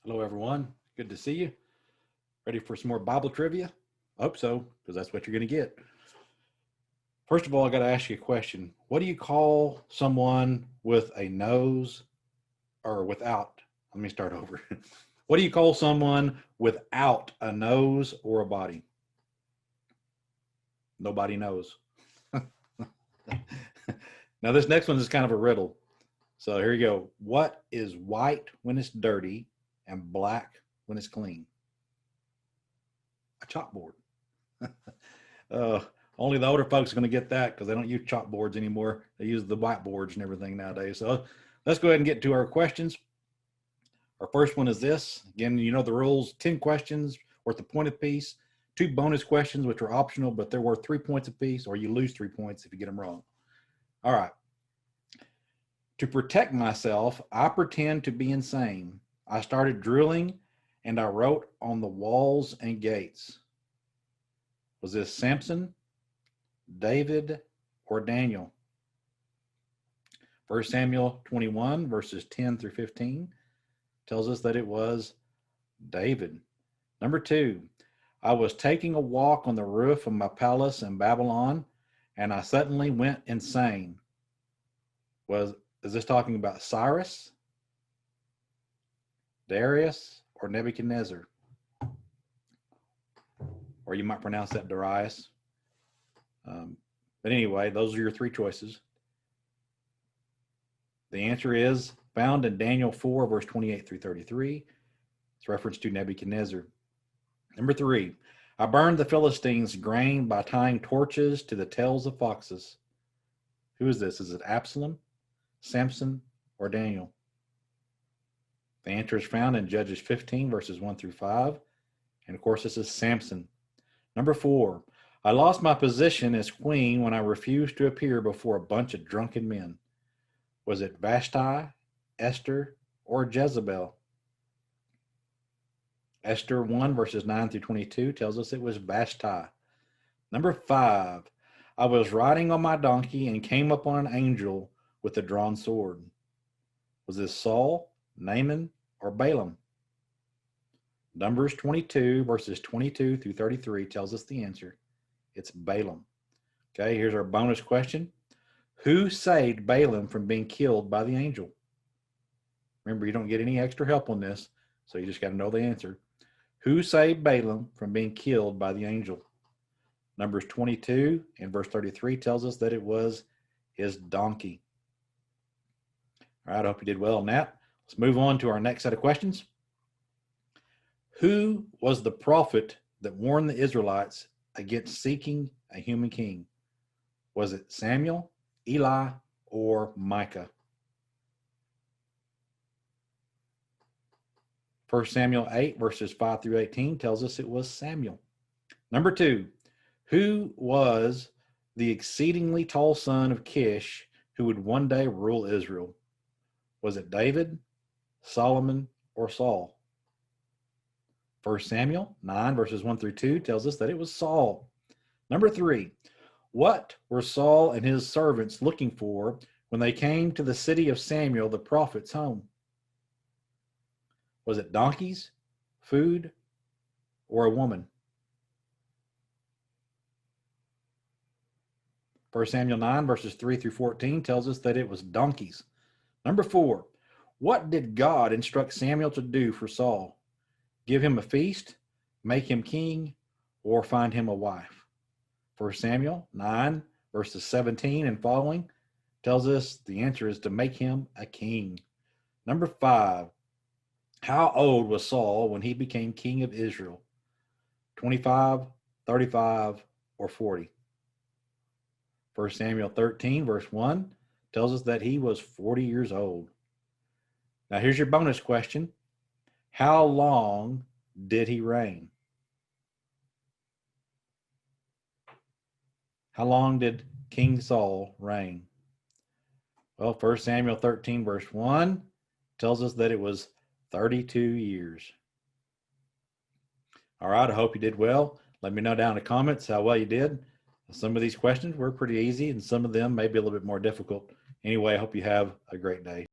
Hello, everyone. Good to see you. Ready for some more Bible trivia? I hope so, because that's what you're going to get. First of all, I got to ask you a question. What do you call someone with a nose or without? Let me start over. What do you call someone without a nose or a body? Nobody knows. Now, this next one is kind of a riddle. So here you go. What is white when it's dirty and black when it's clean? A chalkboard. Only the older folks are going to get that because they don't use chalkboards anymore. They use the whiteboards and everything nowadays. So let's go ahead and get to our questions. Our first one is this. Again, you know the rules. 10 questions worth a point apiece. 2 bonus questions, which are optional, but they're worth 3 points apiece, or you lose 3 points if you get them wrong. All right. To protect myself, I pretend to be insane. I started drilling and I wrote on the walls and gates. Was this Samson, David, or Daniel? 1 Samuel 21, verses 10 through 15, tells us that it was David. Number 2, I was taking a walk on the roof of my palace in Babylon, and I suddenly went insane. Is this talking about Cyrus, Darius, or Nebuchadnezzar? Or you might pronounce that Darius. But anyway, those are your 3 choices. The answer is found in Daniel 4, verse 28 through 33. It's reference to Nebuchadnezzar. Number 3, I burned the Philistines' grain by tying torches to the tails of foxes. Who is this? Is it Absalom, Samson, or Daniel? The answer is found in Judges 15, verses 1 through 5. And of course, this is Samson. Number 4, I lost my position as queen when I refused to appear before a bunch of drunken men. Was it Vashti, Esther, or Jezebel? Esther 1, verses 9 through 22 tells us it was Vashti. Number 5, I was riding on my donkey and came upon an angel with a drawn sword. Was this Saul, Naaman, or Balaam? Numbers 22, verses 22 through 33 tells us the answer. It's Balaam. Okay, here's our bonus question. Who saved Balaam from being killed by the angel? Remember, you don't get any extra help on this, so you just got to know the answer. Who saved Balaam from being killed by the angel? Numbers 22 and verse 33 tells us that it was his donkey. All right, I hope you did well on that. Let's move on to our next set of questions. Who was the prophet that warned the Israelites against seeking a human king? Was it Samuel, Eli, or Micah? 1 Samuel 8, verses 5 through 18 tells us it was Samuel. Number 2, who was the exceedingly tall son of Kish who would one day rule Israel? Was it David, Solomon, or Saul? 1 Samuel 9, verses 1 through 2 tells us that it was Saul. Number 3, what were Saul and his servants looking for when they came to the city of Samuel, the prophet's home? Was it donkeys, food, or a woman? 1 Samuel 9, verses 3 through 14 tells us that it was donkeys. Number 4, what did God instruct Samuel to do for Saul? Give him a feast, make him king, or find him a wife? 1 Samuel 9, verses 17 and following tells us the answer is to make him a king. Number 5, how old was Saul when he became king of Israel? 25, 35, or 40? 1 Samuel 13, verse 1 tells us that he was 40 years old. Now here's your bonus question. How long did he reign? How long did King Saul reign? Well, 1 Samuel 13, verse 1 tells us that it was 32 years. All right, I hope you did well. Let me know down in the comments how well you did. Some of these questions were pretty easy, and some of them may be a little bit more difficult. Anyway, I hope you have a great day.